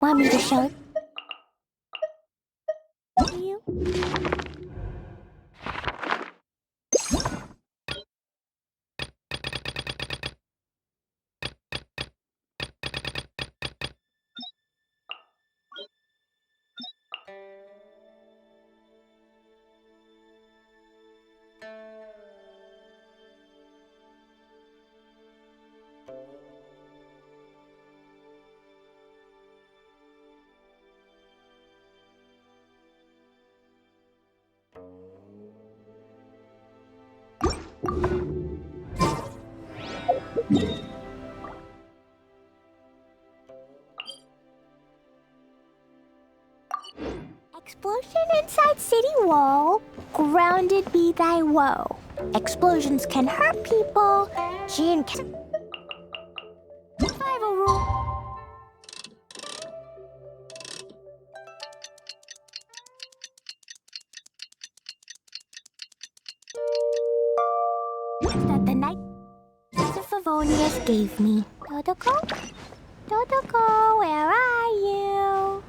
Want me to show you? Explosion inside city wall. Grounded be thy woe. Explosions can hurt people. Jin can... Survival rule. That the night the Favonius gave me. Dodoko? Dodoko, where are you?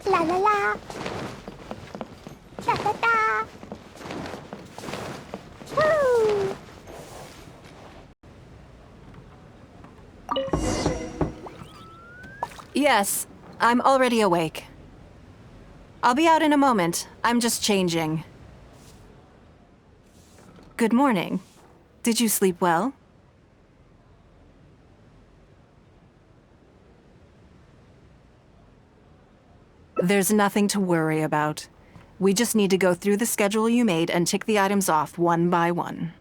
La la la. Da da da. Woo! Yes, I'm already awake. I'll be out in a moment. I'm just changing. Good morning. Did you sleep well? There's nothing to worry about. We just need to go through the schedule you made and tick the items off one by one.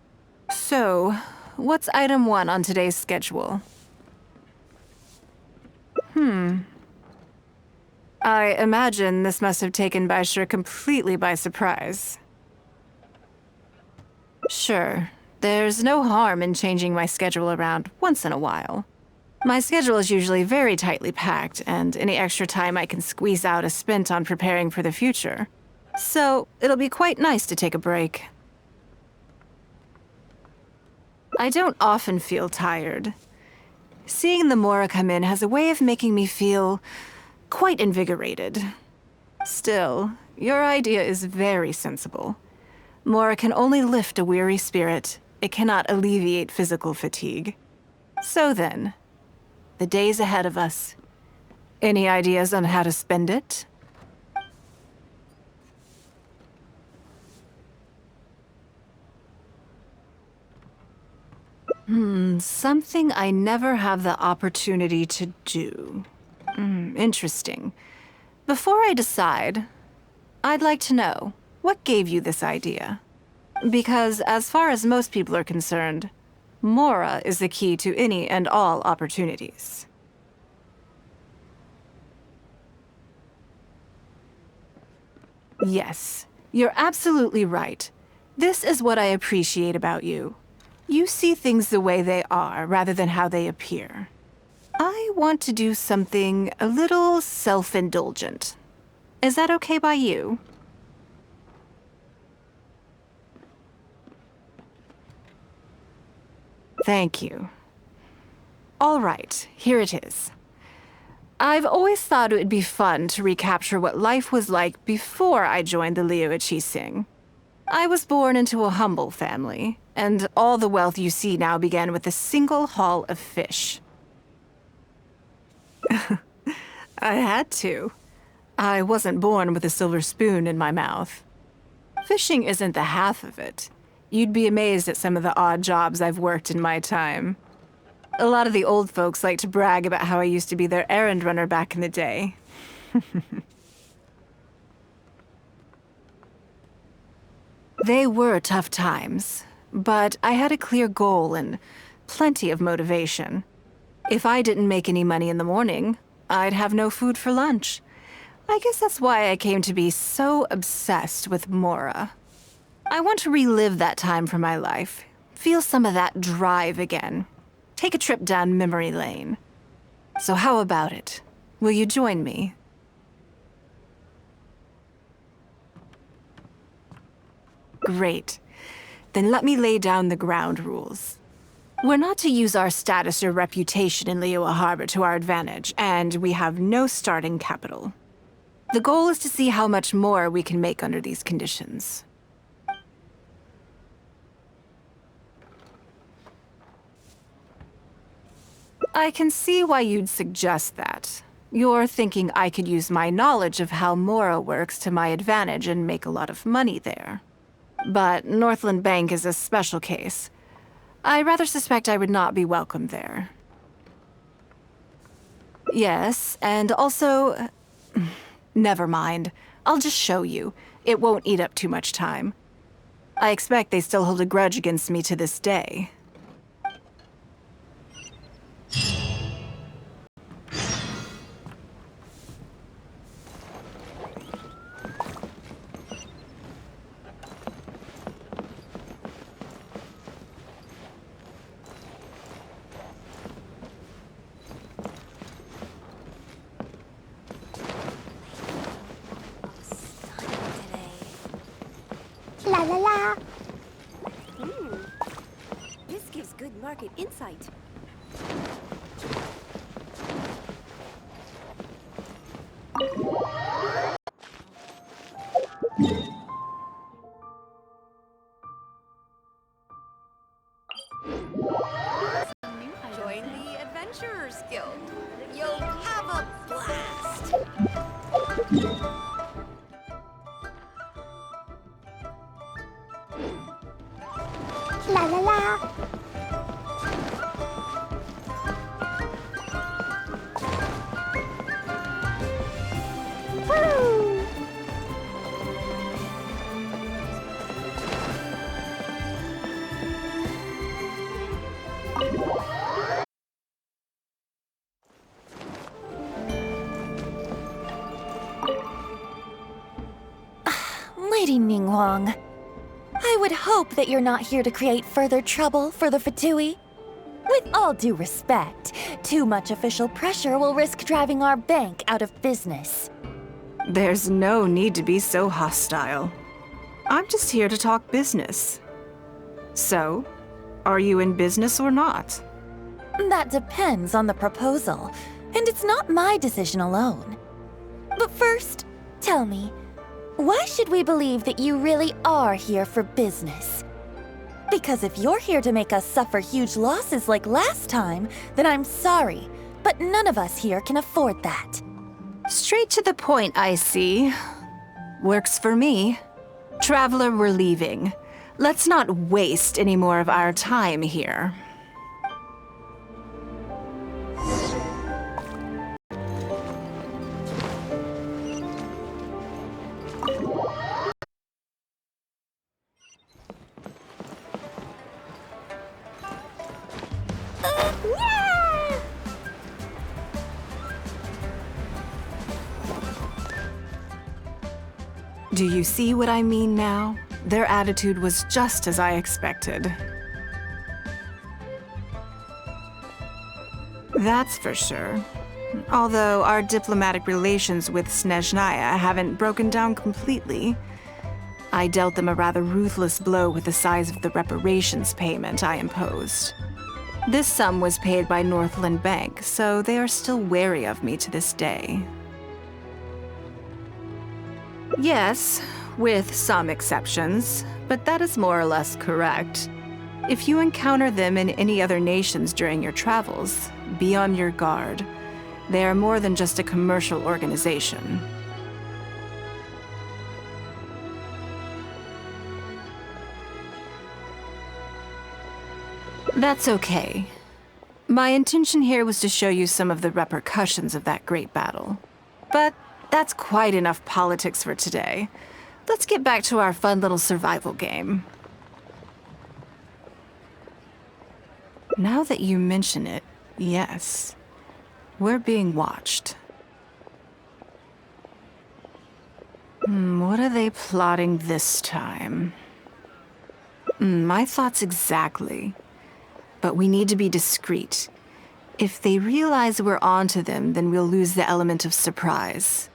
So, what's item 1 on today's schedule? I imagine this must have taken Baisha completely by surprise. Sure, there's no harm in changing my schedule around once in a while. My schedule is usually very tightly packed, and any extra time I can squeeze out is spent on preparing for the future. So, it'll be quite nice to take a break. I don't often feel tired. Seeing the Mora come in has a way of making me feel quite invigorated. Still, your idea is very sensible. Mora can only lift a weary spirit. It cannot alleviate physical fatigue. So then, the days ahead of us. Any ideas on how to spend it? Something I never have the opportunity to do. Interesting. Before I decide, I'd like to know, what gave you this idea? Because as far as most people are concerned, Mora is the key to any and all opportunities. Yes, you're absolutely right. This is what I appreciate about you. You see things the way they are, rather than how they appear. I want to do something a little self-indulgent. Is that okay by you? Thank you. All right, here it is. I've always thought it would be fun to recapture what life was like before I joined the Liyue Millennial. I was born into a humble family, and all the wealth you see now began with a single haul of fish. I had to. I wasn't born with a silver spoon in my mouth. Fishing isn't the half of it. You'd be amazed at some of the odd jobs I've worked in my time. A lot of the old folks like to brag about how I used to be their errand runner back in the day. They were tough times, but I had a clear goal and plenty of motivation. If I didn't make any money in the morning, I'd have no food for lunch. I guess that's why I came to be so obsessed with Mora. I want to relive that time for my life, feel some of that drive again, take a trip down memory lane. So how about it? Will you join me? Great. Then let me lay down the ground rules. We're not to use our status or reputation in Liyue Harbor to our advantage, and we have no starting capital. The goal is to see how much more we can make under these conditions. I can see why you'd suggest that. You're thinking I could use my knowledge of how Mora works to my advantage and make a lot of money there. But Northland Bank is a special case. I rather suspect I would not be welcome there. Yes, and also... Never mind. I'll just show you. It won't eat up too much time. I expect they still hold a grudge against me to this day. La la la. This gives good market insight. Join the Adventurers Guild. You'll have a blast. La la la. Woo! Lady Ningguang, I would hope that you're not here to create further trouble for the Fatui. With all due respect, too much official pressure will risk driving our bank out of business. There's no need to be so hostile. I'm just here to talk business. So, are you in business or not? That depends on the proposal, and it's not my decision alone. But first, tell me, why should we believe that you really are here for business? Because if you're here to make us suffer huge losses like last time, then I'm sorry, but none of us here can afford that. Straight to the point, I see. Works for me. Traveler, we're leaving. Let's not waste any more of our time here. Do you see what I mean now? Their attitude was just as I expected. That's for sure. Although our diplomatic relations with Snezhnaya haven't broken down completely. I dealt them a rather ruthless blow with the size of the reparations payment I imposed. This sum was paid by Northland Bank, so they are still wary of me to this day. Yes, with some exceptions, but that is more or less correct. If you encounter them in any other nations during your travels, be on your guard. They are more than just a commercial organization. That's okay. My intention here was to show you some of the repercussions of that great battle. But that's quite enough politics for today. Let's get back to our fun little survival game. Now that you mention it, yes. We're being watched. What are they plotting this time? My thoughts exactly. But we need to be discreet. If they realize we're onto them, then we'll lose the element of surprise.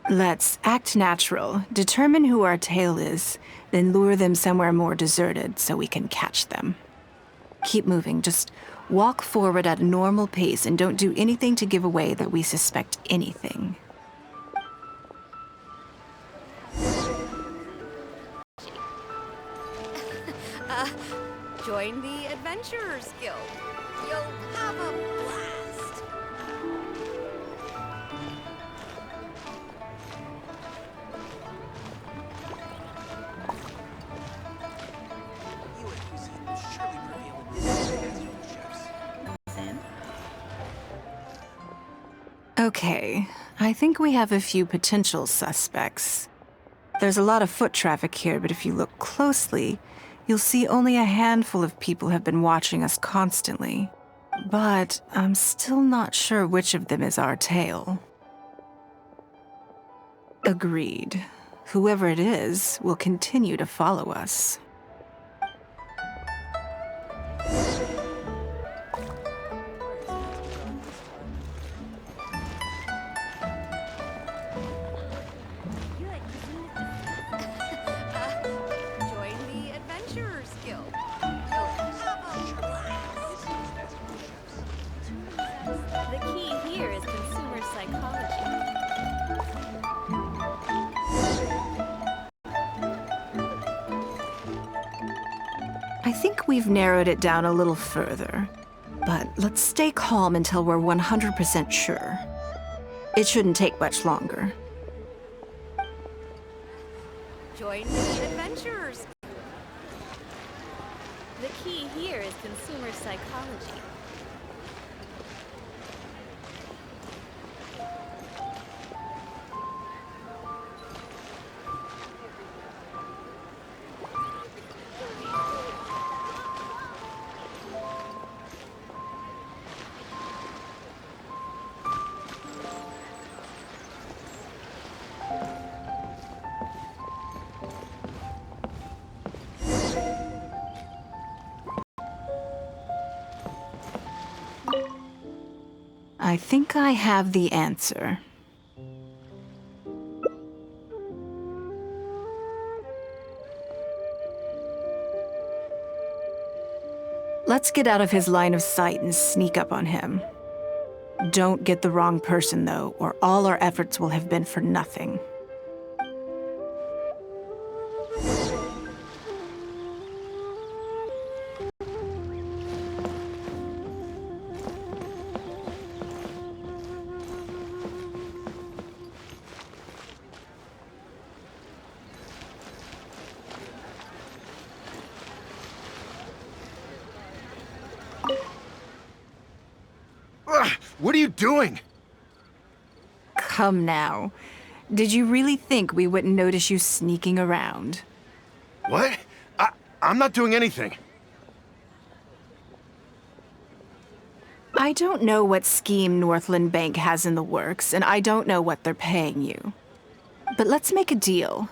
Let's act natural, determine who our tail is, then lure them somewhere more deserted so we can catch them. Keep moving. Just walk forward at a normal pace and don't do anything to give away that we suspect anything. Join the Adventurers Guild. You'll have a blast. Okay, I think we have a few potential suspects. There's a lot of foot traffic here, but if you look closely, you'll see only a handful of people have been watching us constantly. But I'm still not sure which of them is our tail. Agreed. Whoever it is will continue to follow us. Join the Adventurers Guild. You'll have a blast. The key here is consumer psychology. I think we've narrowed it down a little further. But let's stay calm until we're 100% sure. It shouldn't take much longer. Join the Adventurers. The key here is consumer psychology. I think I have the answer. Let's get out of his line of sight and sneak up on him. Don't get the wrong person, though, or all our efforts will have been for nothing. What are you doing? Come now. Did you really think we wouldn't notice you sneaking around? What? I'm not doing anything. I don't know what scheme Northland Bank has in the works, and I don't know what they're paying you. But let's make a deal.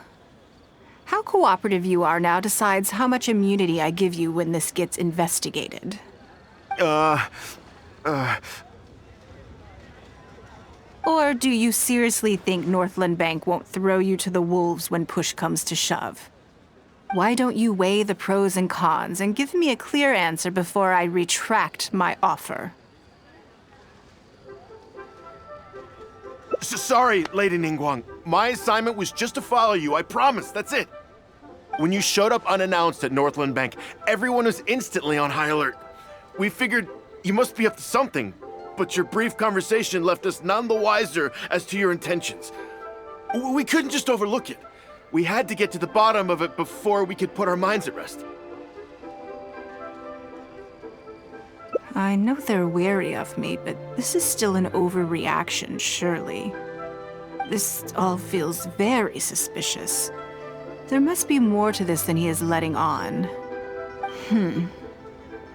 How cooperative you are now decides how much immunity I give you when this gets investigated. Or do you seriously think Northland Bank won't throw you to the wolves when push comes to shove? Why don't you weigh the pros and cons and give me a clear answer before I retract my offer? Sorry, Lady Ningguang. My assignment was just to follow you, I promise, that's it. When you showed up unannounced at Northland Bank, everyone was instantly on high alert. We figured you must be up to something, but your brief conversation left us none the wiser as to your intentions. We couldn't just overlook it. We had to get to the bottom of it before we could put our minds at rest. I know they're wary of me, but this is still an overreaction, surely. This all feels very suspicious. There must be more to this than he is letting on.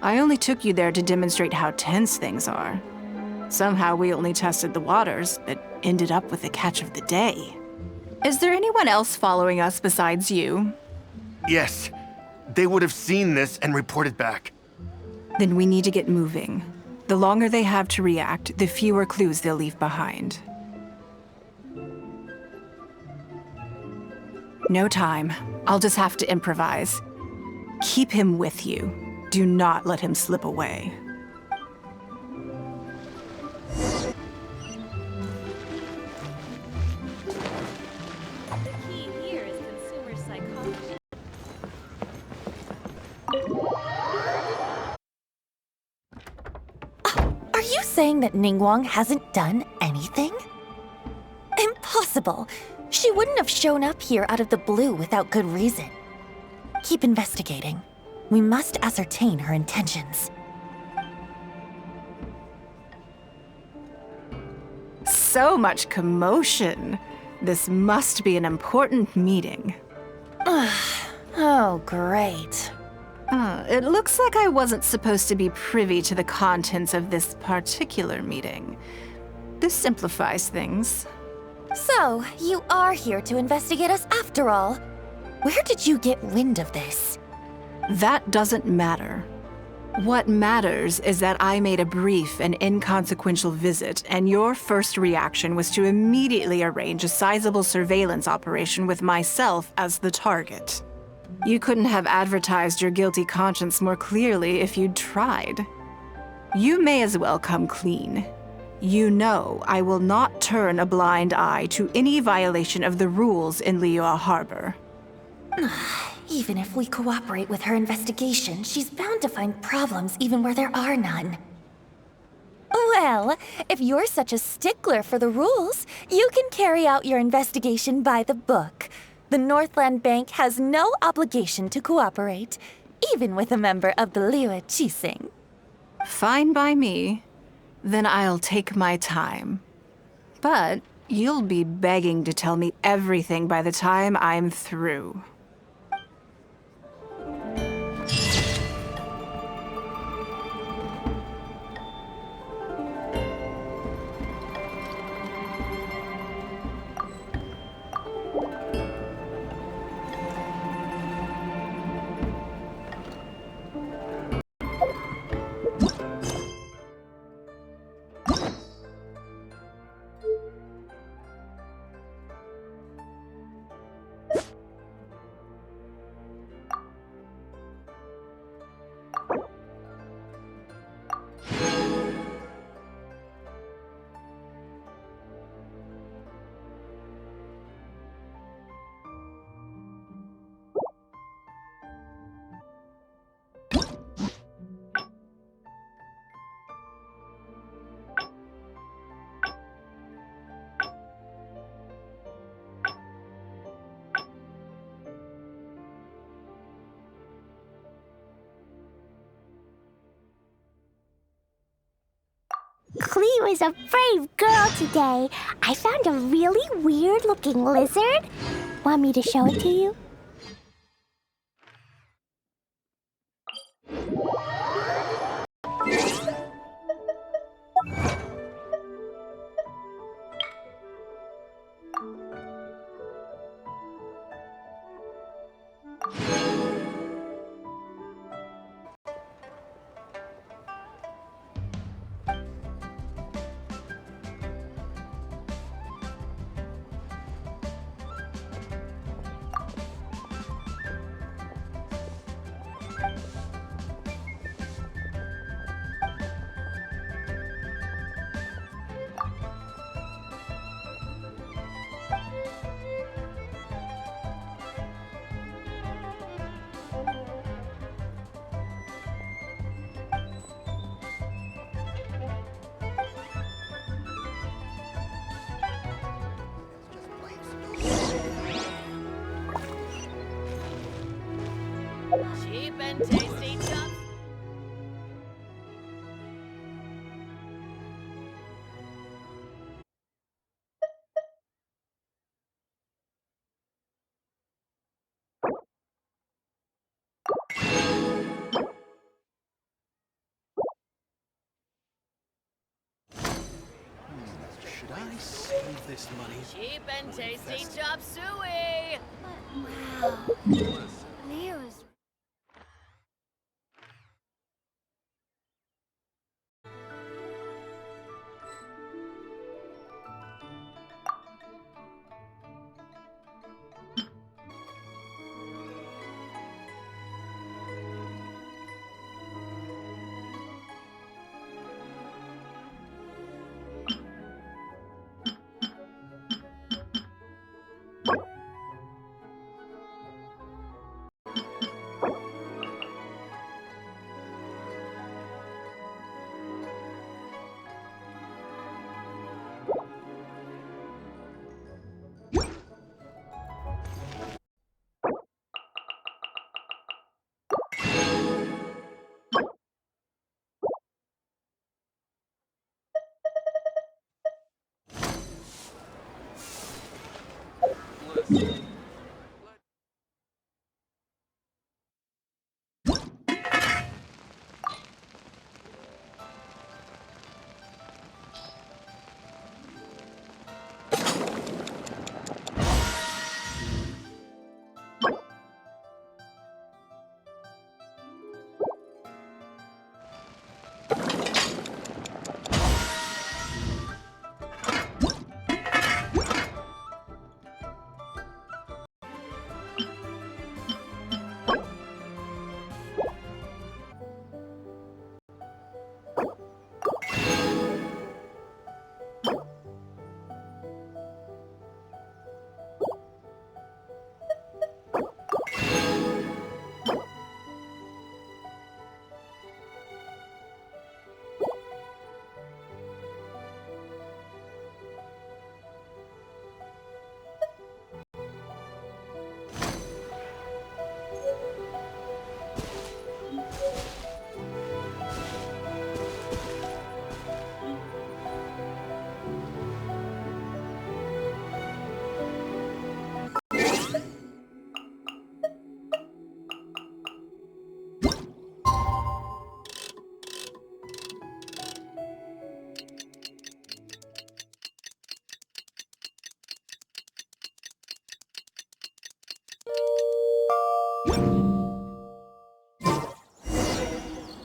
I only took you there to demonstrate how tense things are. Somehow we only tested the waters, but ended up with the catch of the day. Is there anyone else following us besides you? Yes, they would have seen this and reported back. Then we need to get moving. The longer they have to react, the fewer clues they'll leave behind. No time. I'll just have to improvise. Keep him with you. Do not let him slip away. The key here is consumer psychology. Are you saying that Ningguang hasn't done anything? Impossible! She wouldn't have shown up here out of the blue without good reason. Keep investigating. We must ascertain her intentions. So much commotion. This must be an important meeting. Oh, great. It looks like I wasn't supposed to be privy to the contents of this particular meeting. This simplifies things. So, you are here to investigate us after all. Where did you get wind of this? That doesn't matter. What matters is that I made a brief and inconsequential visit, and your first reaction was to immediately arrange a sizable surveillance operation with myself as the target. You couldn't have advertised your guilty conscience more clearly if you'd tried. You may as well come clean. You know I will not turn a blind eye to any violation of the rules in Liyue Harbor. Even if we cooperate with her investigation, she's bound to find problems even where there are none. Well, if you're such a stickler for the rules, you can carry out your investigation by the book. The Northland Bank has no obligation to cooperate, even with a member of the Liyue Qixing. Fine by me. Then I'll take my time. But you'll be begging to tell me everything by the time I'm through. Cleo is a brave girl today. I found a really weird-looking lizard. Want me to show it to you? Cheap and tasty chops. Should I save this money? Cheap and tasty chop suey. Wow. Leo's.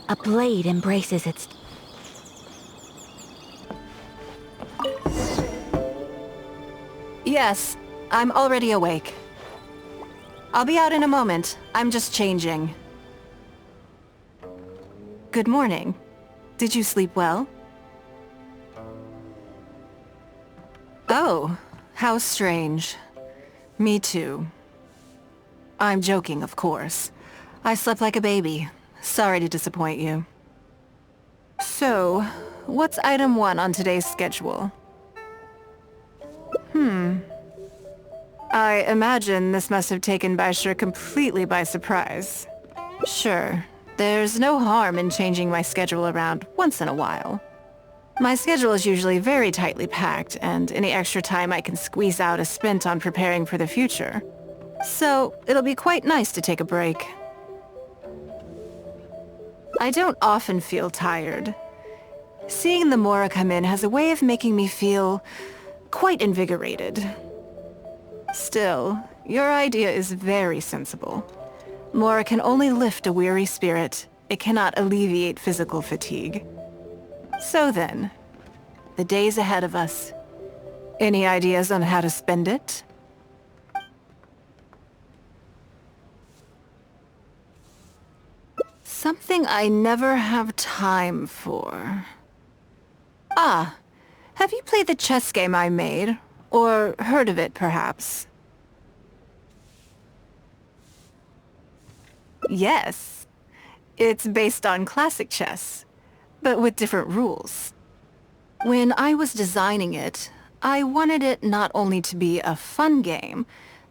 A blade embraces its... Yes, I'm already awake. I'll be out in a moment. I'm just changing. Good morning. Did you sleep well? Oh, how strange. Me too. I'm joking, of course. I slept like a baby. Sorry to disappoint you. So, what's item 1 on today's schedule? I imagine this must have taken Baisha completely by surprise. Sure, there's no harm in changing my schedule around once in a while. My schedule is usually very tightly packed, and any extra time I can squeeze out is spent on preparing for the future. So, it'll be quite nice to take a break. I don't often feel tired. Seeing the Mora come in has a way of making me feel quite invigorated. Still, your idea is very sensible. Mora can only lift a weary spirit. It cannot alleviate physical fatigue. So then, the days ahead of us. Any ideas on how to spend it? Something I never have time for. Ah, have you played the chess game I made? Or heard of it, perhaps? Yes. It's based on classic chess, but with different rules. When I was designing it, I wanted it not only to be a fun game,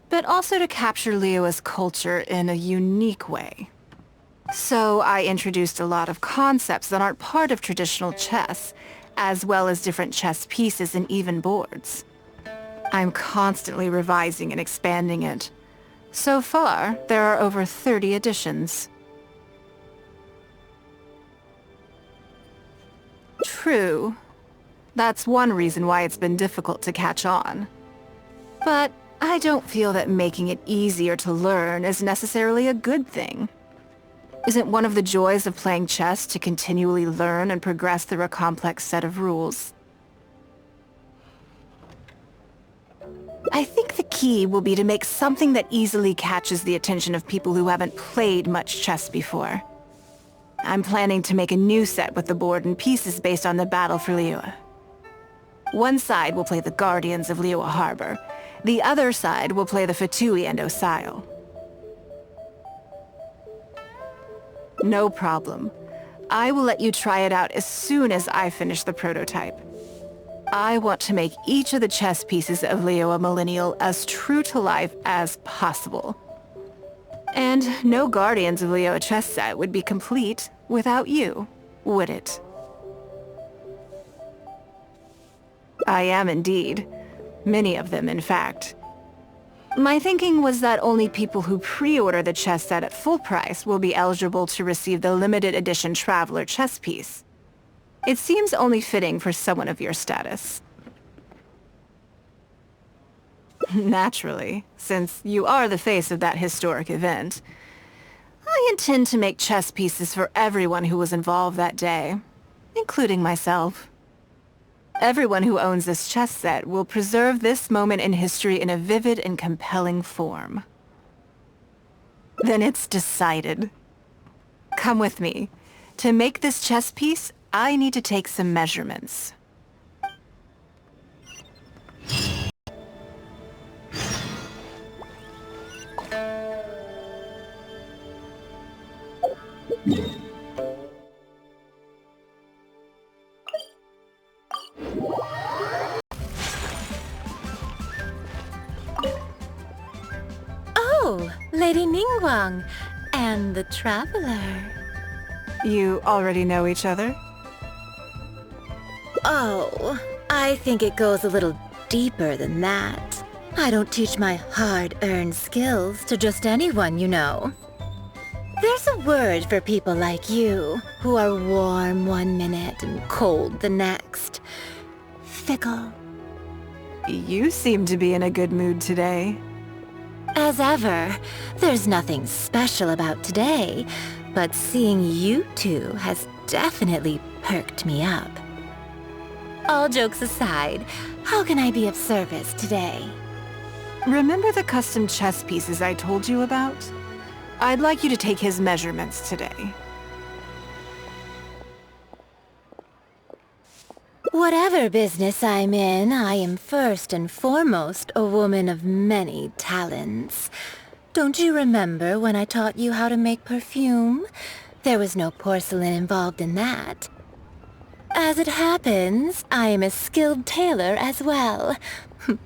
but also to capture Liyue's culture in a unique way. So I introduced a lot of concepts that aren't part of traditional chess, as well as different chess pieces and even boards. I'm constantly revising and expanding it. So far, there are over 30 editions. True. That's one reason why it's been difficult to catch on. But I don't feel that making it easier to learn is necessarily a good thing. Isn't one of the joys of playing chess to continually learn and progress through a complex set of rules? I think the key will be to make something that easily catches the attention of people who haven't played much chess before. I'm planning to make a new set with the board and pieces based on the battle for Liyue. One side will play the Guardians of Liyue Harbor. The other side will play the Fatui and Osile. No problem. I will let you try it out as soon as I finish the prototype. I want to make each of the chess pieces of Liyue Millennial as true to life as possible. And no Guardians of Liyue chess set would be complete without you, would it? I am indeed. Many of them, in fact. My thinking was that only people who pre-order the chess set at full price will be eligible to receive the limited edition Traveler chess piece. It seems only fitting for someone of your status. Naturally, since you are the face of that historic event. I intend to make chess pieces for everyone who was involved that day, including myself. Everyone who owns this chess set will preserve this moment in history in a vivid and compelling form. Then it's decided. Come with me. To make this chess piece, I need to take some measurements. Oh, Lady Ningguang and the Traveler. You already know each other? Oh, I think it goes a little deeper than that. I don't teach my hard-earned skills to just anyone, you know. There's a word for people like you, who are warm one minute and cold the next. Fickle. You seem to be in a good mood today. As ever, there's nothing special about today, but seeing you two has definitely perked me up. All jokes aside, how can I be of service today? Remember the custom chess pieces I told you about? I'd like you to take his measurements today. Whatever business I'm in, I am first and foremost a woman of many talents. Don't you remember when I taught you how to make perfume? There was no porcelain involved in that. As it happens, I am a skilled tailor as well.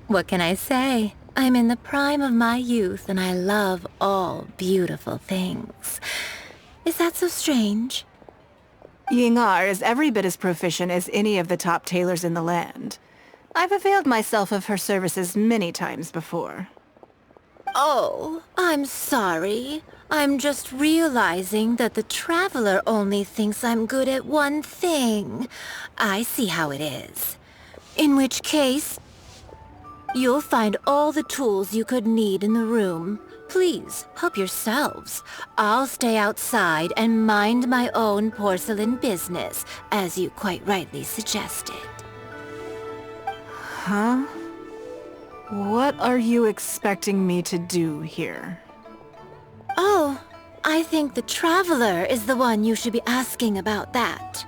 What can I say? I'm in the prime of my youth and I love all beautiful things. Is that so strange? Ying-ar is every bit as proficient as any of the top tailors in the land. I've availed myself of her services many times before. Oh, I'm sorry. I'm just realizing that the Traveler only thinks I'm good at one thing. I see how it is. In which case, you'll find all the tools you could need in the room. Please, help yourselves. I'll stay outside and mind my own porcelain business, as you quite rightly suggested. Huh? What are you expecting me to do here? Oh, I think the Traveler is the one you should be asking about that.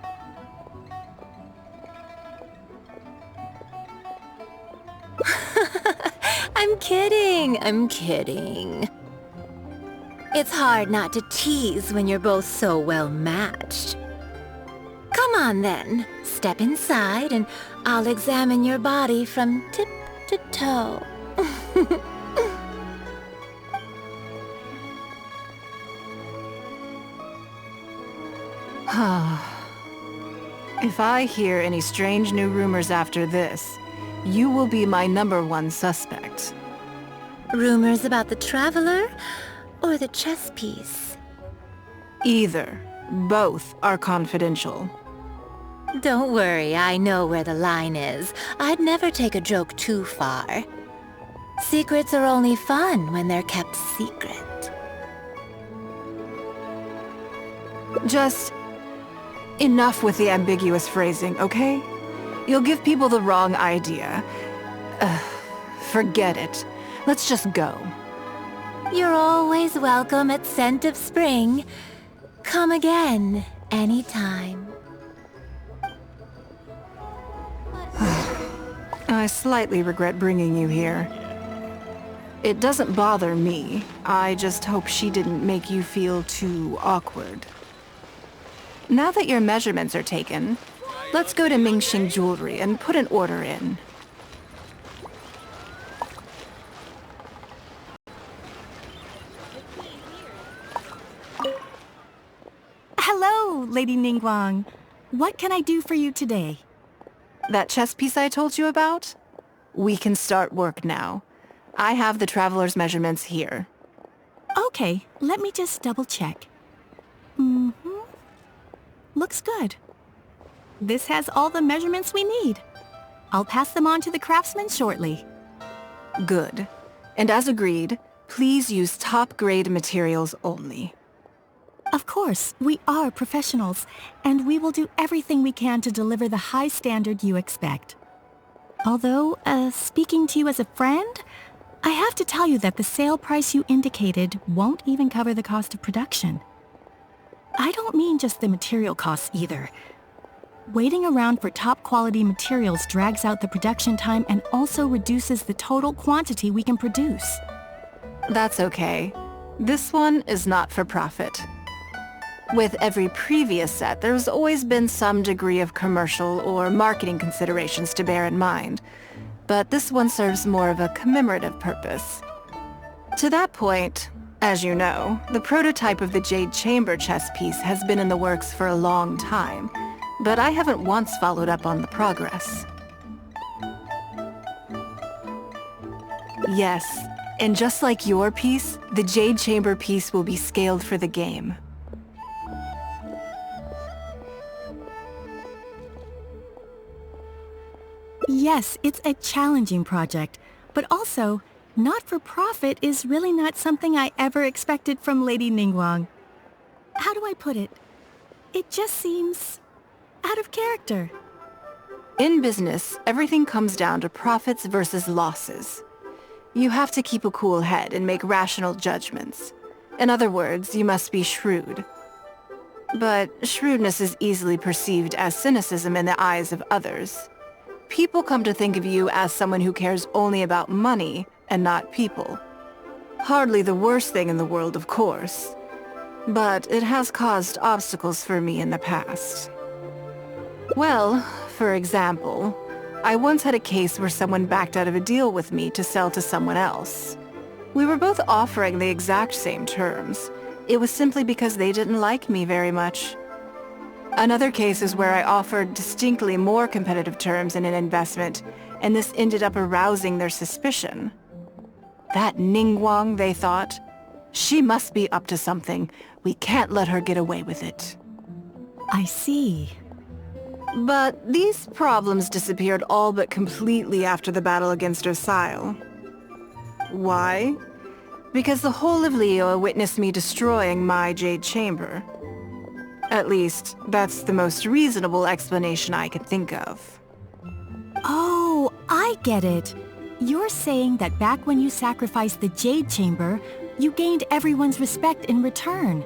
I'm kidding. It's hard not to tease when you're both so well matched. Come on then, step inside and I'll examine your body from tip to toe. If I hear any strange new rumors after this, you will be my #1 suspect. Rumors about the Traveler or the chess piece? Either. Both are confidential. Don't worry, I know where the line is. I'd never take a joke too far. Secrets are only fun when they're kept secret. Just enough with the ambiguous phrasing, okay? You'll give people the wrong idea. Forget it. Let's just go. You're always welcome at Scent of Spring. Come again, anytime. I slightly regret bringing you here. It doesn't bother me. I just hope she didn't make you feel too awkward. Now that your measurements are taken, let's go to Mingxing Jewelry and put an order in. Hello, Lady Ningguang. What can I do for you today? That chess piece I told you about? We can start work now. I have the traveler's measurements here. Okay, let me just double check. Looks good. This has all the measurements we need. I'll pass them on to the craftsman shortly. Good. And as agreed, please use top-grade materials only. Of course, we are professionals, and we will do everything we can to deliver the high standard you expect. Although, speaking to you as a friend, I have to tell you that the sale price you indicated won't even cover the cost of production. I don't mean just the material costs either. Waiting around for top-quality materials drags out the production time and also reduces the total quantity we can produce. That's okay. This one is not for profit. With every previous set, there's always been some degree of commercial or marketing considerations to bear in mind, but this one serves more of a commemorative purpose. To that point, as you know, the prototype of the Jade Chamber chess piece has been in the works for a long time, but I haven't once followed up on the progress. Yes, and just like your piece, the Jade Chamber piece will be scaled for the game. Yes, it's a challenging project, but also, not-for-profit is really not something I ever expected from Lady Ningguang. How do I put it? It just seems out of character. In business, everything comes down to profits versus losses. You have to keep a cool head and make rational judgments. In other words, you must be shrewd. But shrewdness is easily perceived as cynicism in the eyes of others. People come to think of you as someone who cares only about money and not people. Hardly the worst thing in the world, of course. But it has caused obstacles for me in the past. Well, for example, I once had a case where someone backed out of a deal with me to sell to someone else. We were both offering the exact same terms. It was simply because they didn't like me very much. Another case is where I offered distinctly more competitive terms in an investment, and this ended up arousing their suspicion. That Ningguang, they thought. She must be up to something. We can't let her get away with it. I see. But these problems disappeared all but completely after the battle against Osile. Why? Because the whole of Liyue witnessed me destroying my Jade Chamber. At least, that's the most reasonable explanation I could think of. Oh, I get it. You're saying that back when you sacrificed the Jade Chamber, you gained everyone's respect in return.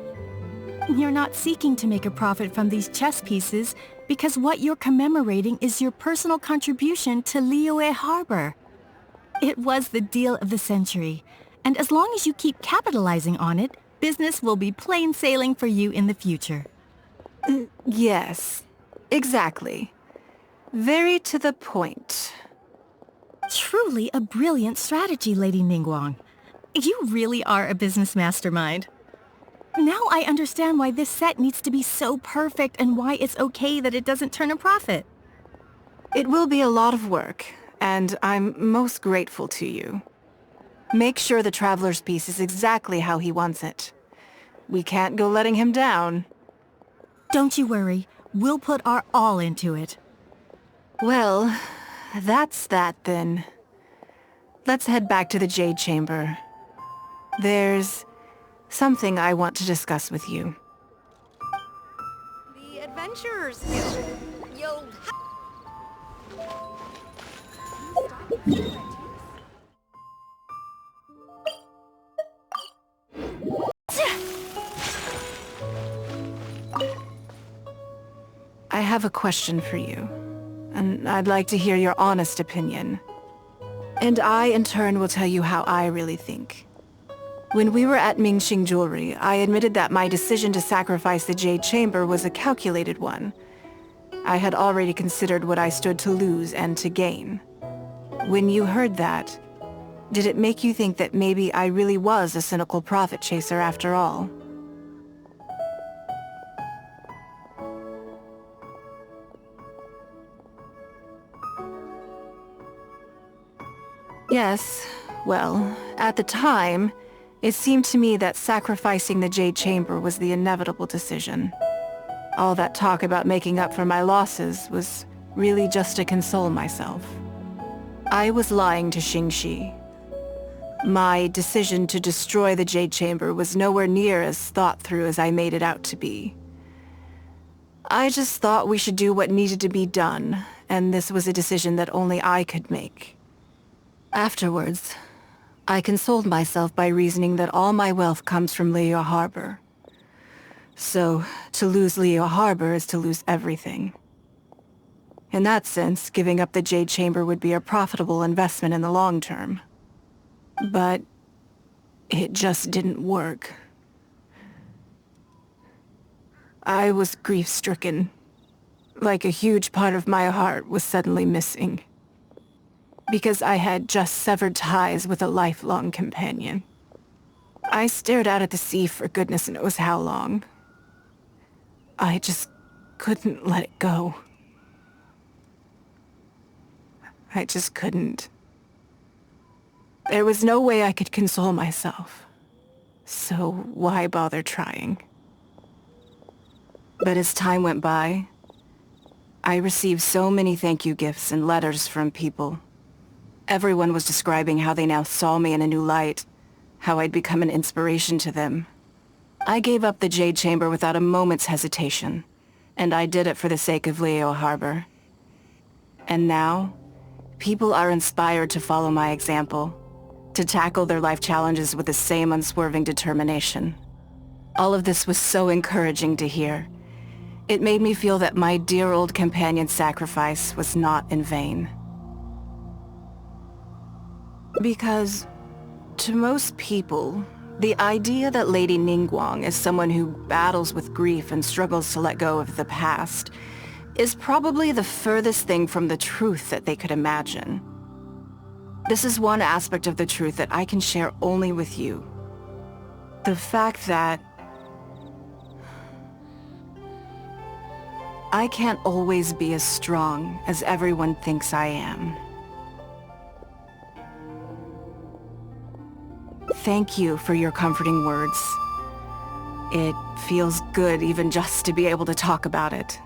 You're not seeking to make a profit from these chess pieces because what you're commemorating is your personal contribution to Liyue Harbor. It was the deal of the century, and as long as you keep capitalizing on it, business will be plain sailing for you in the future. Yes, exactly. Very to the point. Truly a brilliant strategy, Lady Ningguang. You really are a business mastermind. Now I understand why this set needs to be so perfect and why it's okay that it doesn't turn a profit. It will be a lot of work, and I'm most grateful to you. Make sure the Traveler's piece is exactly how he wants it. We can't go letting him down. Don't you worry. We'll put our all into it. Well, that's that then. Let's head back to the Jade Chamber. There's something I want to discuss with you. The Adventurers Guild. Yo. I have a question for you, and I'd like to hear your honest opinion. And I, in turn, will tell you how I really think. When we were at Mingxing Jewelry, I admitted that my decision to sacrifice the Jade Chamber was a calculated one. I had already considered what I stood to lose and to gain. When you heard that, did it make you think that maybe I really was a cynical profit chaser after all? Yes, Well, at the time, it seemed to me that sacrificing the Jade Chamber was the inevitable decision. All that talk about making up for my losses was really just to console myself. I was lying to Xingxi. My decision to destroy the Jade Chamber was nowhere near as thought through as I made it out to be. I just thought we should do what needed to be done, and this was a decision that only I could make. Afterwards, I consoled myself by reasoning that all my wealth comes from Liyue Harbor. So, to lose Liyue Harbor is to lose everything. In that sense, giving up the Jade Chamber would be a profitable investment in the long term. But it just didn't work. I was grief-stricken, like a huge part of my heart was suddenly missing. Because I had just severed ties with a lifelong companion. I stared out at the sea for goodness knows how long. I just couldn't let it go. I just couldn't. There was no way I could console myself. So why bother trying? But as time went by, I received so many thank you gifts and letters from people. Everyone was describing how they now saw me in a new light, how I'd become an inspiration to them. I gave up the Jade Chamber without a moment's hesitation, and I did it for the sake of Liyue Harbor. And now, people are inspired to follow my example, to tackle their life challenges with the same unswerving determination. All of this was so encouraging to hear. It made me feel that my dear old companion's sacrifice was not in vain. Because, to most people, the idea that Lady Ningguang is someone who battles with grief and struggles to let go of the past is probably the furthest thing from the truth that they could imagine. This is one aspect of the truth that I can share only with you. The fact that I can't always be as strong as everyone thinks I am. Thank you for your comforting words. It feels good even just to be able to talk about it.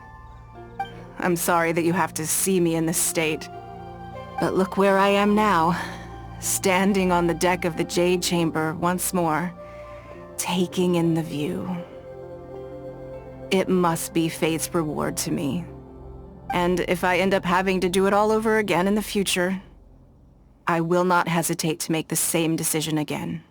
I'm sorry that you have to see me in this state. But look where I am now, standing on the deck of the Jade Chamber once more, taking in the view. It must be fate's reward to me. And if I end up having to do it all over again in the future, I will not hesitate to make the same decision again.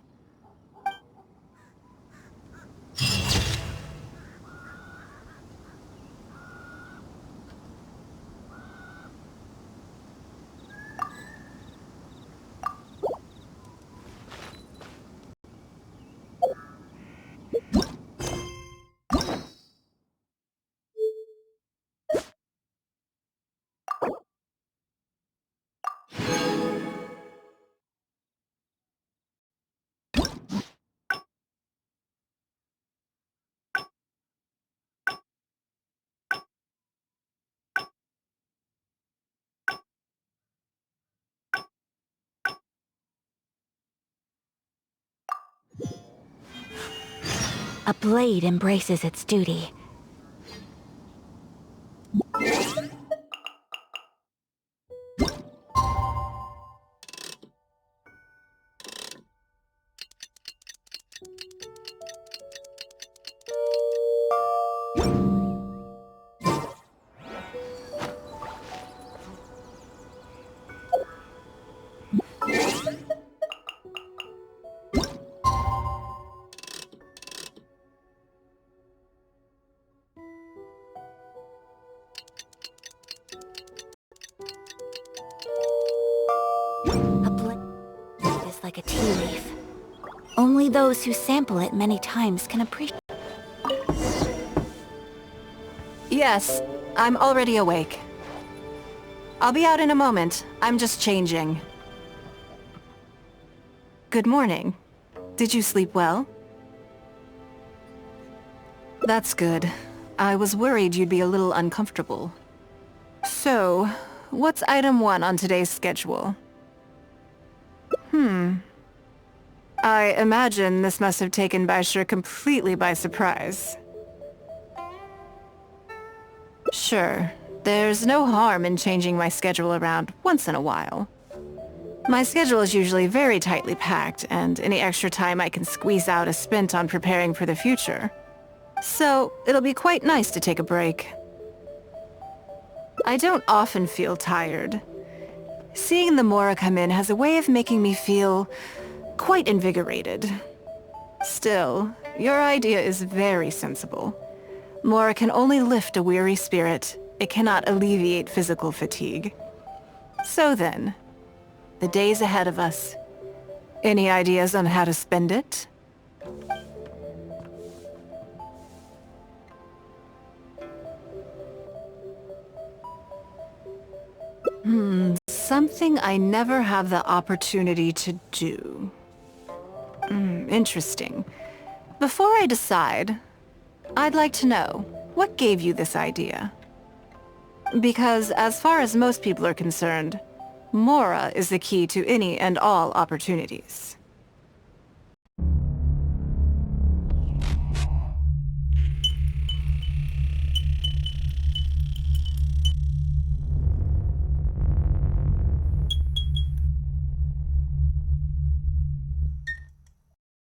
A blade embraces its duty. A blade is like a tea leaf. Only those who sample it many times can appreciate. Yes, I'm already awake. I'll be out in a moment. I'm just changing. Good morning. Did you sleep well? That's good. I was worried you'd be a little uncomfortable. So, what's item 1 on today's schedule? I imagine this must have taken Baishir completely by surprise. Sure, there's no harm in changing my schedule around once in a while. My schedule is usually very tightly packed, and any extra time I can squeeze out is spent on preparing for the future. So, it'll be quite nice to take a break. I don't often feel tired. Seeing the Mora come in has a way of making me feel quite invigorated. Still, your idea is very sensible. Mora can only lift a weary spirit. It cannot alleviate physical fatigue. So then, the days ahead of us. Any ideas on how to spend it? Something I never have the opportunity to do. Interesting. Before I decide, I'd like to know, what gave you this idea? Because as far as most people are concerned, Mora is the key to any and all opportunities.